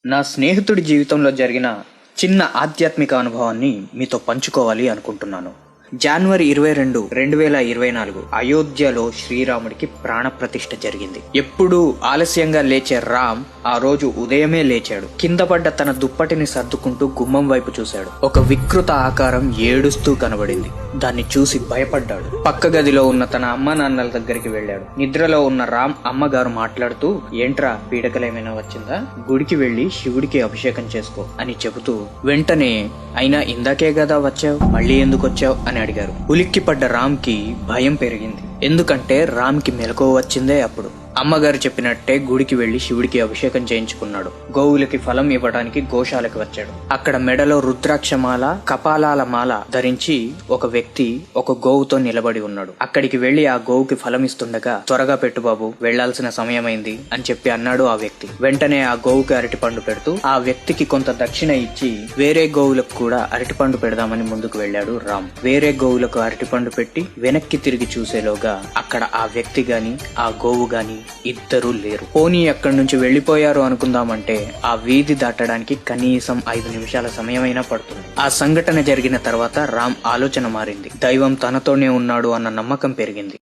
నా స్నేహితుడి జీవితంలో జరిగిన చిన్న ఆధ్యాత్మిక అనుభవాన్ని మీతో పంచుకోవాలి అనుకుంటున్నాను. జనవరి 22, 2024 అయోధ్యలో శ్రీరాముడికి ప్రాణప్రతిష్ఠ జరిగింది. ఎప్పుడూ ఆలస్యంగా లేచే రామ్ ఆ రోజు ఉదయమే లేచాడు. కింద పడ్డ తన దుప్పటిని సర్దుకుంటూ గుమ్మం వైపు చూశాడు. ఒక వికృత ఆకారం ఏడుస్తూ కనబడింది. దాన్ని చూసి భయపడ్డాడు. పక్క గదిలో ఉన్న తన అమ్మ నాన్నల దగ్గరికి వెళ్ళాడు. నిద్రలో ఉన్న రామ్ అమ్మగారు మాట్లాడుతూ, ఏంట్రా పీడకలేమైనా వచ్చిందా, గుడికి వెళ్లి శివుడికి అభిషేకం చేసుకో అని చెబుతూ, వెంటనే అయినా ఇందాకే కదా వచ్చావు, మళ్ళీ ఎందుకు వచ్చావు అని అడిగారు. ఉలిక్కిపడ్డ రామ్ కి భయం పెరిగింది. ఎందుకంటే రామ్ కి మెలకువ వచ్చిందే అప్పుడు. అమ్మగారు చెప్పినట్టే గుడికి వెళ్లి శివుడికి అభిషేకం చేయించుకున్నాడు. గోవులకి ఫలం ఇవ్వడానికి గోశాలకు వచ్చాడు. అక్కడ మెడలో రుద్రాక్షమాల, కపాలాల మాల ధరించి ఒక వ్యక్తి ఒక గోవుతో నిలబడి ఉన్నాడు. అక్కడికి వెళ్లి ఆ గోవుకి ఫలం ఇస్తుండగా, త్వరగా పెట్టు బాబు, వెళ్లాల్సిన సమయమైంది అని చెప్పి అన్నాడు ఆ వ్యక్తి. వెంటనే ఆ గోవుకి అరటిపండు పెడుతూ ఆ వ్యక్తికి కొంత దక్షిణ ఇచ్చి వేరే గోవులకు కూడా అరటిపండు పెడదామని ముందుకు వెళ్లాడు రామ్. వేరే గోవులకు అరటిపండు పెట్టి వెనక్కి తిరిగి చూసేలోగా అక్కడ ఆ వ్యక్తి గాని ఆ గోవు గాని ఇద్దరూ లేరు. పోనీ అక్కడి నుంచి వెళ్లిపోయారు అనుకుందామంటే ఆ వీధి దాటడానికి కనీసం 5 నిమిషాల సమయమైనా పడుతుంది. ఆ సంఘటన జరిగిన తర్వాత రామ్ ఆలోచన మారింది. దైవం తనతోనే ఉన్నాడు అన్న నమ్మకం పెరిగింది.